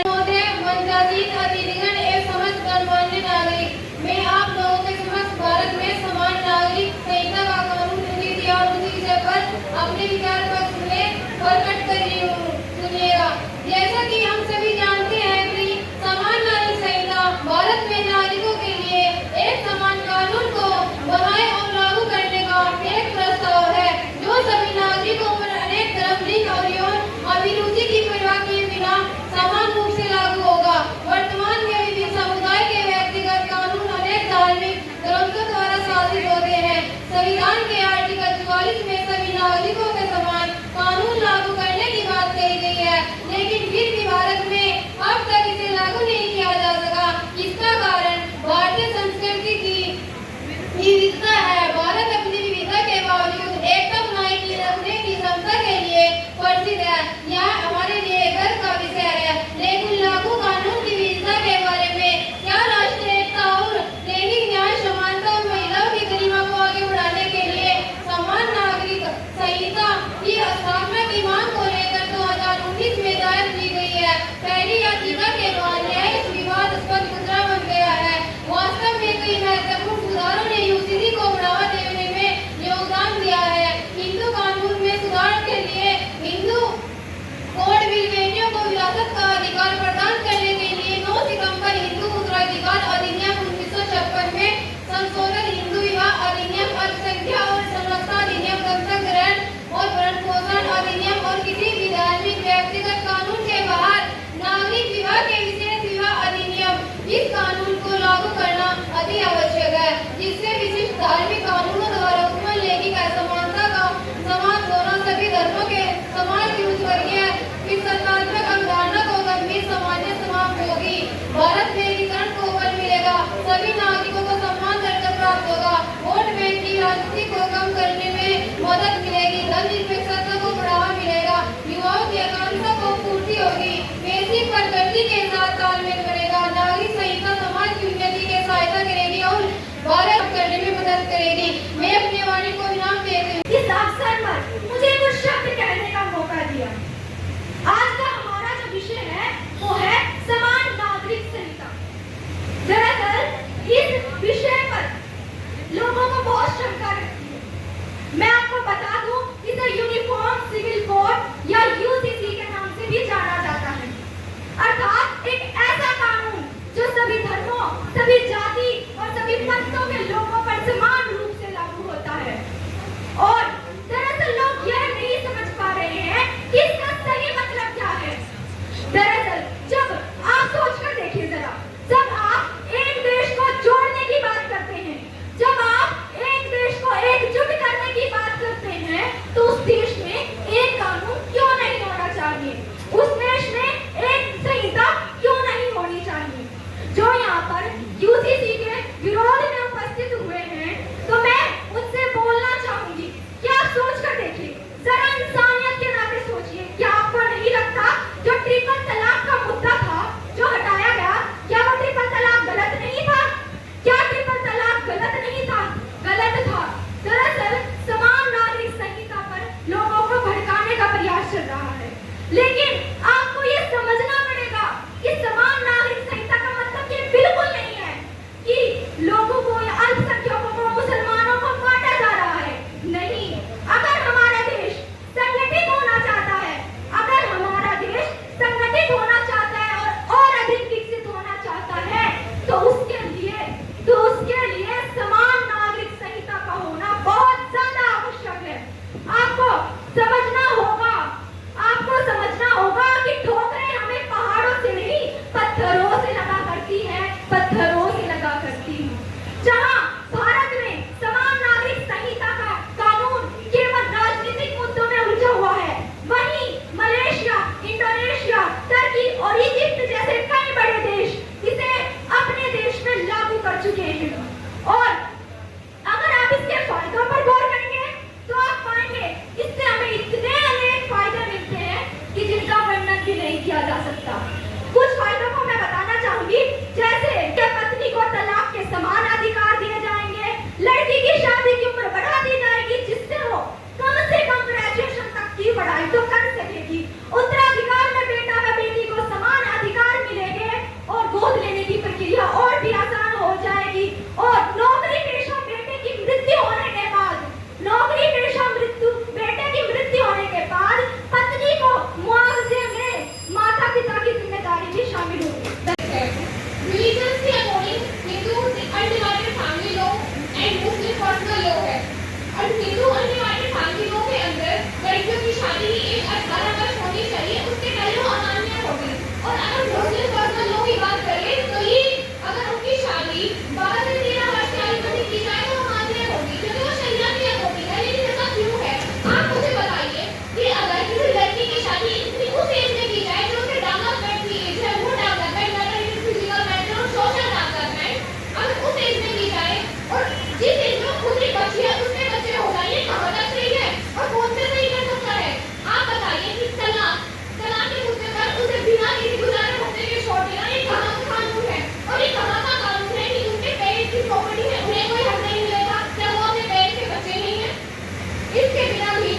अतिथिगण एवं समस्त गणमान्य नागरिक, मैं आप लोगों के समस्त भारत में समान नागरिक संहिता का कानून उचित या उसी विषय पर अपने विचार प्रकट कर रही हूँ। सुनिएगा। जैसा कि हम सभी जानते हैं कि समान नागरिक संहिता भारत में नागरिकों के लिए एक समान कानून को बनाए और लागू करने का एक प्रस्ताव है, जो सभी नागरिकों पर अनेक धर्म, लिंग और यौन अभिरुचि की परवाह किए बिना समान रूप से लागू होगा। वर्तमान में विभिन्न समुदाय के व्यक्तिगत कानून अनेक धार्मिक ग्रंथों द्वारा शासित होते हैं। संविधान के आर्टिकल 44 में सभी नागरिकों के समान कानून लागू करने की बात कही गई है, लेकिन फिर भी भारत में अब तक इसे लागू नहीं किया जा सका। इसका कारण भारतीय संस्कृति की विविधता है। भारत अपनी विविधता के बावजूद एकता बनाए रखने की क्षमता के लिए प्रसिद्ध है। यह हमारे लिए गर्व का विषय है, लेकिन लागू कानून की विविधता के बारे में क्या राष्ट्रीय एकता और लैंगिक न्याय, समानता और महिलाओं की गरिमा को आगे बढ़ाने के लिए समान नागरिक संहिता की स्थापना की मांग को लेकर 2019 में दायर की गई है। पहली याचिका के बाद न्यायिक विवादास्पद मुद्दा बन गया है। वास्तव में कई महत्वपूर्ण सुधारों ने यूसीसी को बढ़ावा देने में योगदान दिया है। हिंदू कानून में सुधार के लिए हिंदू कोड बिल बेटियों को विरासत का अधिकार प्रदान करने के लिए 9 सितंबर हिंदू उत्तराधिकार अधिनियम 1956 में संशोधन, हिंदू विवाह अधिनियम, अल्पसंख्यक और संरक्षण अधिनियम, दत्तक ग्रहण और भरण पोषण अधिनियम और किसी भी धार्मिक व्यक्तिगत कानून के बाहर नागरिक विवाह के विशेष विवाह अधिनियम, इस कानून को लागू करना अति आवश्यक है, जिससे विशिष्ट धार्मिक कानूनों द्वारा उत्पन्न लैंगिक असमानता का समाप्त होना, सभी धर्मों के समाज की उच्च वर्गीय विसर्जनात्मक अवधारणा को गंभीर समाज समाप्त होगी। भारत में एकीकरण को बल मिलेगा, सभी नागरिकों को समान दर्जा प्राप्त होगा, वोट बैंक की राजनीति को कम करने में मदद मिलेगी, धर्मनिरपेक्षता को बढ़ावा मिलेगा, युवाओं की आकांक्षा को पूर्ति होगी, वैश्विक प्रगति के साथ तालमेल करेगा, नागरिक संहिता समाज की उन्नति के सहायता करेगी और भारत करने में मदद करेगी। मैं अपने वाणी को विराम देती हूँ। इस अवसर पर मुझे कुछ शब्द कहने का मौका दिया। आज का हमारा जो विषय है वो है समान नागरिक संहिता। दरअसल इस विषय पर लोगों को बहुत शंका रहती है। मैं आपको बता दूं, इसे यूनिफॉर्म सिविल कोड या यूसीसी के नाम से भी जाना जाता है, अर्थात एक ऐसा कानून जो सभी धर्मों, सभी जाति और सभी पंथों के लोगों पर समान रूप से लागू होता है। और दरअसल लोग यह नहीं समझ पा रहे हैं कि इसका सही मतलब क्या है। दरअसल जब आप सोचकर देखिए जरा, जब आप एक देश को जोड़ने की बात करते हैं, जब आप एक देश को एकजुट करने की बात करते हैं, तो उस देश में एक कानून क्यों नहीं होना चाहिए, उस देश में एक संहिता क्यों नहीं होनी चाहिए। जो यहाँ पर यूसीसी शामिल होंगे। Religions के according Hindu undivided family law and Muslim personal law है। और हिंदू undivided family law के अंदर लड़कियों की शादी की एज 18 वर्ष होनी चाहिए, उसके पहले वो अमान्य होगी। और अगर मुस्लिम पर्सनल लॉ की बात करें तो ये अगर उनकी शादी 12 से 13 वर्ष की आयु तक की जाए तो अमान्य होगी, क्योंकि वो शरीयत की होती है। लेकिन ऐसा क्यों है? आप मुझे बताइए कि अगर किसी लड़की की शादी इतनी उस एज में की जाए जो उसके डेवलपमेंट की एज है, वो डेवलपमेंट मेंटल फिजिकल मेंटल और सोशल डेवलपमेंट, अगर उस एज में की जाए और जिस एज में खुद ही बच्ची है उसके बच्चे हो जाए, ये कहाँ तक सही है और कौन से सही कर सकता है? आप बताइए कि तलाक के मुद्दे पर उसे बिना किसी गुजारे होने के छोड़ देना, ये कहाँ का कानून है? और ये कहाँ का कानून है कि उनके पेरेंट्स की प्रॉपर्टी में उन्हें कोई हक नहीं मिलेगा जब वो अपने पेरेंट्स के बच्चे नहीं है? इसके बिना भी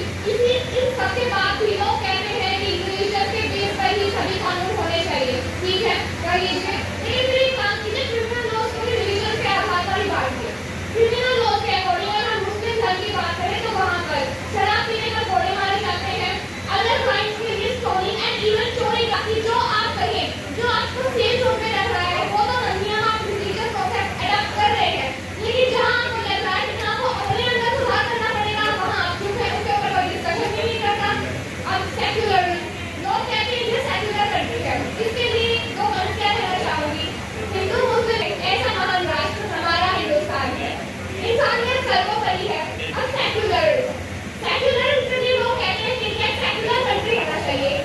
इन सबके बाद भी लोग कहते हैं कि रिलीजन के बेस पर ही सभी कानून होने चाहिए। ठीक है, कर लीजिए, लेकिन फिर एक काम कीजिए, क्रिमिनल लॉज को रिलीजन के आधार पर ही बांटिए। क्रिमिनल लॉज के अकॉर्डिंग अगर हम मुस्लिम धर्म की बात करें तो वहाँ पर शराब पीने पर गोले मारे जाते हैं, अदर क्राइम्स के लिए स्टोनिंग एंड इवन चोरी का जो आप कहें, जो आपको सेफ जोन में रख रहा है वो तो नहीं, हम आप रिलीजियस कॉन्सेप्ट अडॉप्ट कर रहे हैं। लेकिन जहाँ आपको लग रहा है कि आपको अपने अंदर सुधार करना पड़ेगा, वहाँ आप चुप है, उसके ऊपर कोई डिस्कशन भी नहीं करता। अब सेक्युलर लोग कहते हैं ये सेक्युलर कंट्री है, इसके लिए दो बात क्या कहना चाहूंगी। हिंदू मुस्लिम ऐसा महान राष्ट्र हमारा हिंदुस्तान है, इंसानियत सर्वोपरि है। अब सेक्युलर के लिए लोग कहते हैं कि ये सेक्युलर कंट्री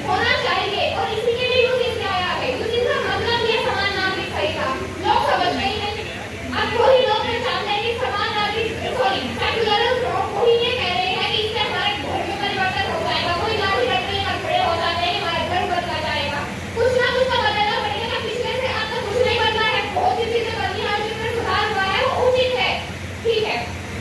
होना चाहिए और इसी के लिए यूसीसी आया है। यूसीसी का मतलब ये समान नागरिक खरीदा, लोग समझ नहीं है। अब वही लोग चाहते हैं कि समान नागरिक सेक्युलर वही ये कह रहे हैं कि इससे हमारे धर्म में परिवर्तन हो जाएगा, कोई लाठी रखने पर खड़े हो जाते हैं, हमारा धर्म बदला जाएगा। कुछ ना कुछ तो बदलना पड़ेगा, पिछले से अब तक कुछ नहीं बदला है, बहुत सी चीजें बदली हैं, जिसमें सुधार हुआ है वो उचित है। ठीक है,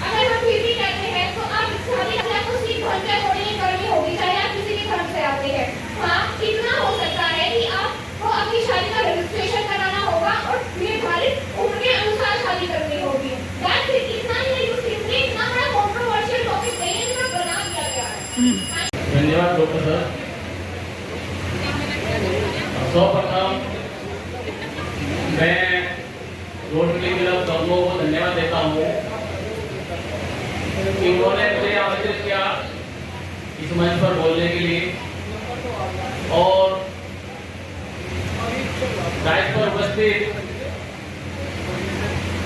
अगर हम फिर भी कहते हैं तो आप शादी आपको सिख धर्म के अकॉर्डिंग करनी होगी, चाहे आप किसी भी धर्म से आते हैं। हाँ, इतना हो सकता है कि आपको अपनी शादी का रजिस्ट्रेशन कराना होगा और निर्धारित उम्र के अनुसार शादी करनी होगी। दैट्स इट, इतना ही नहीं, इसलिए इतना बड़ा कंट्रोवर्शियल टॉपिक नहीं है जिसमें बना दिया गया है। धन्यवाद डॉक्टर सर। सर्वप्रथम मैं रोटरी क्लब गंगो को धन्यवाद देता हूँ कि उन्होंने मुझे आमंत्रित किया इस मंच पर बोलने के लिए, और डाइस पर उपस्थित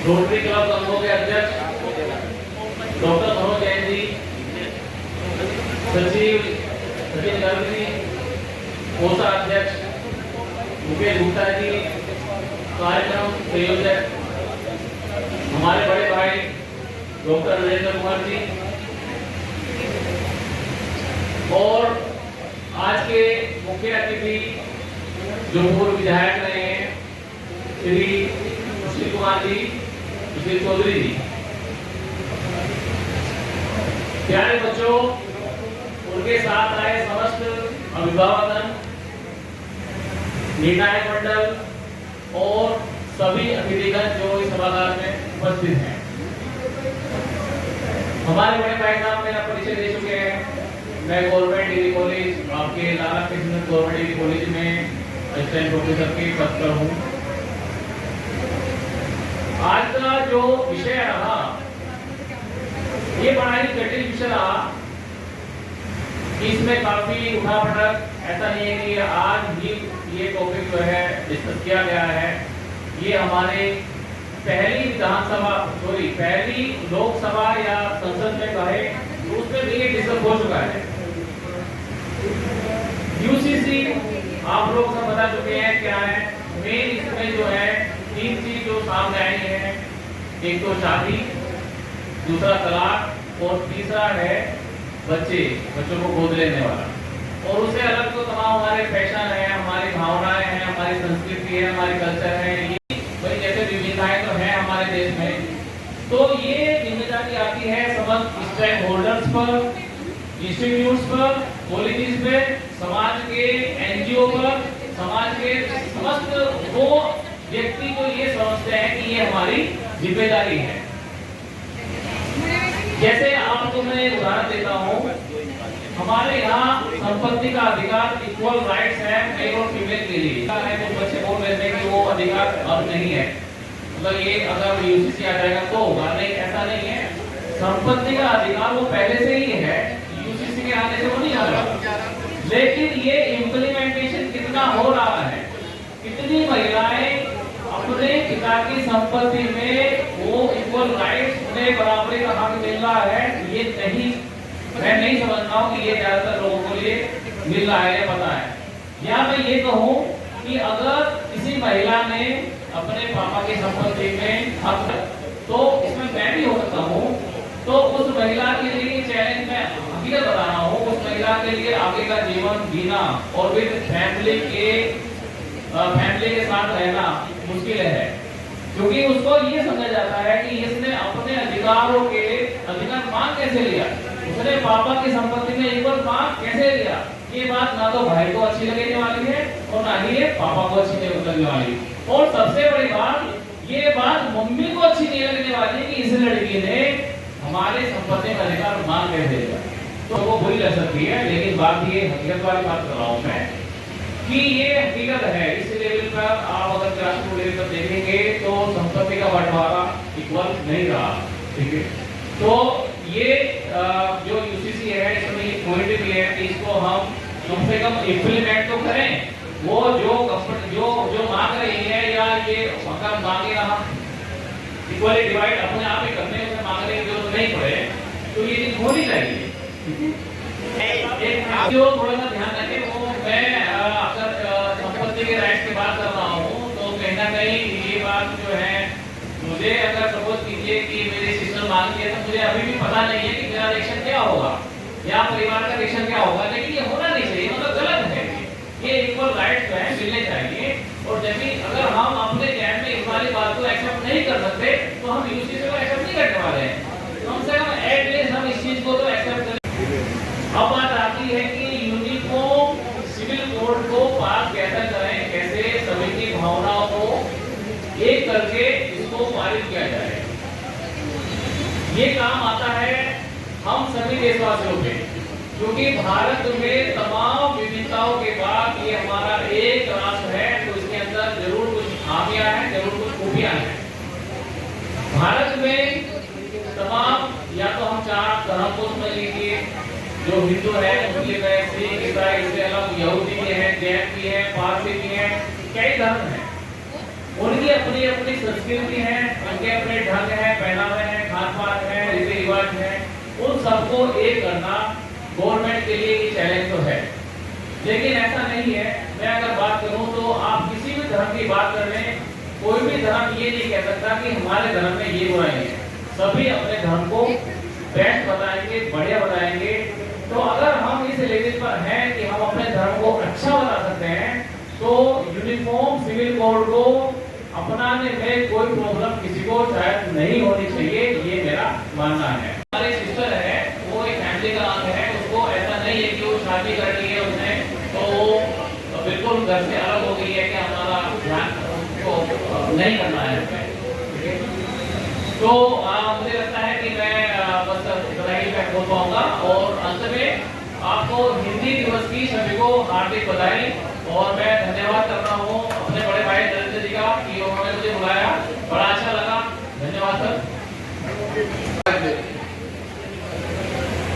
रोटरी क्लब गंगो के अध्यक्ष डॉक्टर मनोज जैन जी, सचिव सचिन गर्ग जी, कोषाध्यक्ष मुकेश गुप्ता जी, कार्यक्रम संयोजक हमारे बड़े भाई डॉक्टर नरेंद्र कुमार जी, और आज के मुख्य अतिथि जो पूर्व विधायक रहे हैं श्री सुशील कुमार जी, सुशील चौधरी जी, प्यारे बच्चों, उनके साथ आए समस्त अभिभावक, निर्णायक मंडल और सभी अतिथिगण जो इस सभागार में उपस्थित हैं। हमारे बड़े भाई साहब मेरा परिचय दे चुके हैं। मैं गवर्नमेंट डिग्री कॉलेज, आपके लाला कृष्ण गवर्नमेंट डिग्री कॉलेज में असिस्टेंट प्रोफेसर के पद पर हूँ। आज का जो विषय रहा ये बड़ा ही जटिल विषय रहा, इसमें काफी उठापटक, ऐसा नहीं है कि आज भी ये टॉपिक जो है डिस्कस किया गया है। ये हमारे पहली लोकसभा या संसद में कहे तो उसमें भी ये डिस्कस हो चुका है। यूसीसी आप लोग सब बता चुके हैं क्या है। मेन इसमें जो है 3 चीज जो सामने आई है, एक तो शादी, दूसरा तलाक और तीसरा है बच्चों को गोद लेने वाला। और उससे अलग तो तमाम हमारे फैशन है, हमारी भावनाएं हैं, हमारी संस्कृति है, हमारी कल्चर है, ये भाई जैसे विविधताएं तो है हमारे देश में। तो ये जिम्मेदारी आती है समस्त स्टेक होल्डर्स पर, इंस्टीट्यूट्स पर, कॉलेजेस पे, समाज के एनजीओ पर, समाज के समस्त वो व्यक्ति को ये समझते हैं कि ये हमारी जिम्मेदारी है। जैसे आपको मैं एक उदाहरण देता हूँ, हमारे यहाँ संपत्ति का अधिकार, इक्वल राइट्स है मेल और फीमेल के लिए। कुछ बच्चे बोल रहे अधिकार अब नहीं है, मतलब ये अगर यूसीसी आ जाएगा तो होगा, नहीं ऐसा नहीं है। संपत्ति का अधिकार वो पहले से ही है, यूसीसी के आने से वो नहीं आ रहा। लेकिन ये इम्प्लीमेंटेशन कितना हो रहा है, कितनी महिलाएं अपने पिता की संपत्ति में वो इक्वल राइट्स, उन्हें बराबरी का हक मिल रहा है, ये नहीं, मैं नहीं समझ रहा हूँ कि ये ज्यादातर लोगों को ये मिल रहा है या पता है। या मैं ये कहूँ कि अगर किसी महिला ने अपने पापा की संपत्ति में हक, तो इसमें मैं भी हो सकता हूँ, तो उस महिला के लिए चैलेंज मैं हकीकत बता रहा हूँ, उस महिला के लिए आगे का जीवन जीना और विद फैमिली के साथ रहना मुश्किल है, क्योंकि उसको ये समझा जाता है कि इसने अपने अधिकारों के अधिकार मांग कैसे लिया, उसने पापा की संपत्ति में इक्वल मांग कैसे लिया। ये बात ना तो भाई को अच्छी लगने वाली है और ना ही पापा को अच्छी नहीं लगने वाली, और सबसे बड़ी बात, ये बात मम्मी को अच्छी नहीं लगने वाली कि इस लड़की ने हमारे संपत्ति में अधिकार मांग कैसे लिया। तो वो बुरी लग सकती है, लेकिन बात ये हकीकत वाली बात कर रहा हूँ मैं कि ये हकीकत है। इस लेवल पर आप अगर ग्रासरूट लेवल पर देखेंगे तो संपत्ति का बंटवारा इक्वल नहीं रहा, ठीक है। तो ये जो यूसीसी है इसमें ये पॉइंट भी है कि इसको हम कम से कम इम्प्लीमेंट तो करें। वो जो मांग रही है या ये अगर मांगेगा हम इक्वली डिवाइड अपने आप ही करने में मांगने की जरूरत नहीं पड़े, तो ये चीज होनी चाहिए। एक जो थोड़ा सा ध्यान रखें, वो मैं अगर संपत्ति के राइट्स की बात कर रहा हूँ तो कहीं ना कहीं ये बात जो है, मुझे अगर सपोज कीजिए कि मेरी सिस्टर मांगती है तो मुझे अभी भी पता नहीं है कि मेरा रिएक्शन क्या होगा या परिवार का रिएक्शन क्या होगा, लेकिन ये होना नहीं चाहिए, मतलब गलत है। ये इक्वल राइट्स जो है मिलने चाहिए, और जब भी अगर हम अपने ज्ञान में इस वाली बात को एक्सेप्ट नहीं कर सकते तो हम यूसीसी को एक्सेप्ट नहीं करने वाले हैं, कम से कम एटलीस्ट हम इस चीज को तो एक्सेप्ट करें। अब बात आती है कि यूनिफॉर्म सिविल कोड को पास कैसे करें, कैसे सभी की भावनाओं को एक करके इसको पारित किया जाए। ये काम आता है हम सभी देशवासियों पे, क्योंकि भारत में तमाम विविधताओं के बाद ये हमारा एक राष्ट्र है, तो इसके अंदर जरूर कुछ खामियां हैं, जरूर कुछ खूबियां हैं। भारत में तमाम, या तो हम चार धर्म को समझ लीजिए, जो हिंदू है, मुस्लिम है, सिख, ईसाई, इसके अलावा यहूदी भी है, जैन भी है, पारसी भी है, कई धर्म है, उनकी अपनी अपनी संस्कृति है, उनके अपने ढंग है, पहनावे है, खान पान है, रीति रिवाज है, उन सबको एक करना गवर्नमेंट के लिए ये चैलेंज तो है। लेकिन ऐसा नहीं है, मैं अगर बात करूं तो आप किसी भी धर्म की बात कर लें, कोई भी धर्म ये नहीं कह सकता कि हमारे धर्म में ये बुराई है, सभी अपने धर्म को बेस्ट बताएंगे, बढ़िया बताएंगे। तो अगर हम इस लेवल पर हैं कि हम अपने धर्म को अच्छा बता सकते हैं, तो यूनिफॉर्म सिविल कोड को अपनाने में कोई प्रॉब्लम किसी को शायद नहीं होनी चाहिए, ये मेरा मानना है। हमारे सिस्टर है, वो एक फैमिली का अंग है, उसको ऐसा नहीं है कि वो शादी कर ली है उसने तो बिल्कुल घर से अलग हो गई है कि हमारा ध्यान उसको नहीं करना है। तो मुझे लगता है कि मैं बस इतना ही मैं बोल पाऊंगा, और अंत में आपको हिंदी दिवस की सभी को हार्दिक बधाई, और मैं धन्यवाद करता हूँ अपने बड़े भाई नरेंद्र जी का कि उन्होंने मुझे बुलाया, बड़ा अच्छा लगा, धन्यवाद सर।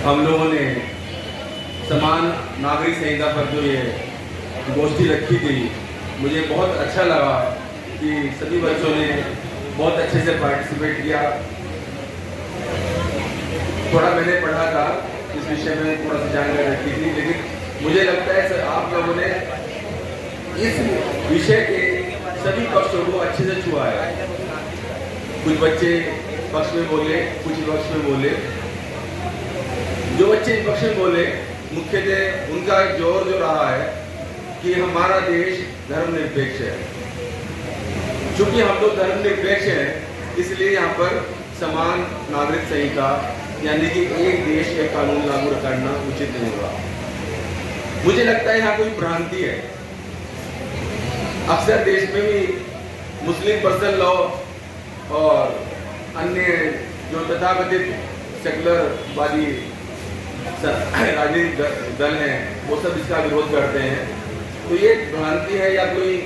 हम लोगों ने समान नागरिक संहिता पर जो ये गोष्ठी रखी थी, मुझे बहुत अच्छा लगा कि सभी बच्चों ने बहुत अच्छे से पार्टिसिपेट किया। थोड़ा मैंने पढ़ा था इस विषय में, थोड़ा सा जानकारी रखी थी, लेकिन मुझे लगता है सर आप लोगों ने इस विषय के सभी पक्षों को अच्छे से छुआ है। कुछ बच्चे पक्ष में बोले, कुछ विपक्ष में बोले। जो बच्चे विपक्ष में बोले, मुख्यतः उनका जोर जो रहा है कि हमारा देश धर्मनिरपेक्ष है। चूंकि हम लोग धर्मनिरपेक्ष हैं, इसलिए यहाँ पर समान नागरिक संहिता यानी कि एक देश एक कानून लागू करना उचित नहीं होगा। मुझे लगता है यहाँ कोई भ्रांति है। अक्सर देश में भी मुस्लिम पर्सनल लॉ और अन्य जो तथाकथित सेकुलरवादी राजनीतिक दल हैं, वो सब इसका विरोध करते हैं। तो ये भ्रांति है या कोई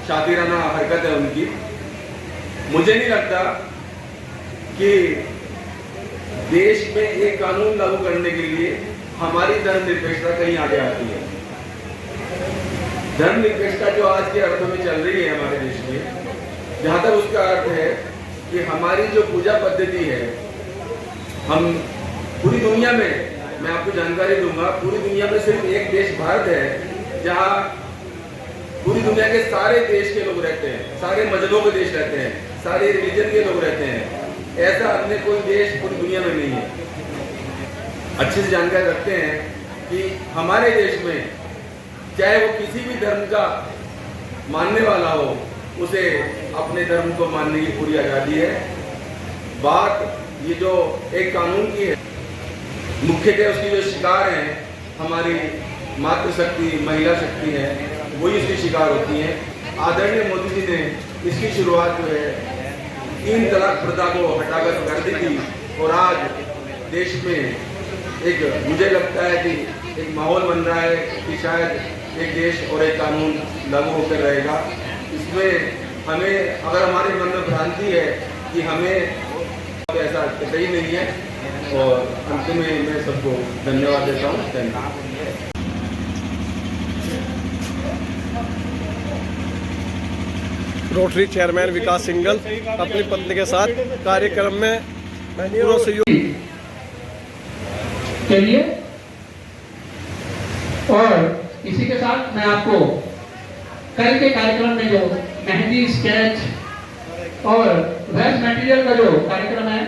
शातिराना हरकत है उनकी। मुझे नहीं लगता कि देश में एक कानून लागू करने के लिए हमारी धर्मनिरपेक्षता कहीं आगे आती है। धर्मनिरपेक्षता जो आज के अर्थों में चल रही है हमारे देश में, जहां तक उसका अर्थ है कि हमारी जो पूजा पद्धति है, हम पूरी दुनिया में, मैं आपको जानकारी दूंगा, पूरी दुनिया में सिर्फ एक देश भारत है जहां पूरी दुनिया के सारे देश के लोग रहते हैं, सारे मजहबों के देश रहते हैं, सारे रिलीजन के लोग रहते हैं। ऐसा अन्य कोई देश पूरी दुनिया में नहीं है। अच्छे से जानकारी रखते हैं कि हमारे देश में चाहे वो किसी भी धर्म का मानने वाला हो, उसे अपने धर्म को मानने की पूरी आज़ादी है। बात ये जो एक कानून की है, मुख्यतः उसकी जो शिकार हैं हमारी मातृशक्ति, महिला शक्ति है, वही उसकी शिकार होती है। आदरणीय मोदी जी ने इसकी शुरुआत जो है 3 तलाक प्रथा को हटाकर कर दी थी, और आज देश में एक, मुझे लगता है कि एक माहौल बन रहा है कि शायद एक देश और एक कानून लागू होकर रहेगा। इसमें हमें, अगर हमारे मन में भ्रांति है कि हमें, तो ऐसा कतई नहीं है। और अंत में मैं सबको धन्यवाद देता हूँ। धन्यवाद। रोटरी चेयरमैन विकास सिंघल अपनी पत्नी के साथ कार्यक्रम में पूरा सहयोग के लिए, और इसी के साथ मैं आपको कल के कार्यक्रम में जो मेहंदी, स्केच और वेस्ट मटेरियल का जो कार्यक्रम है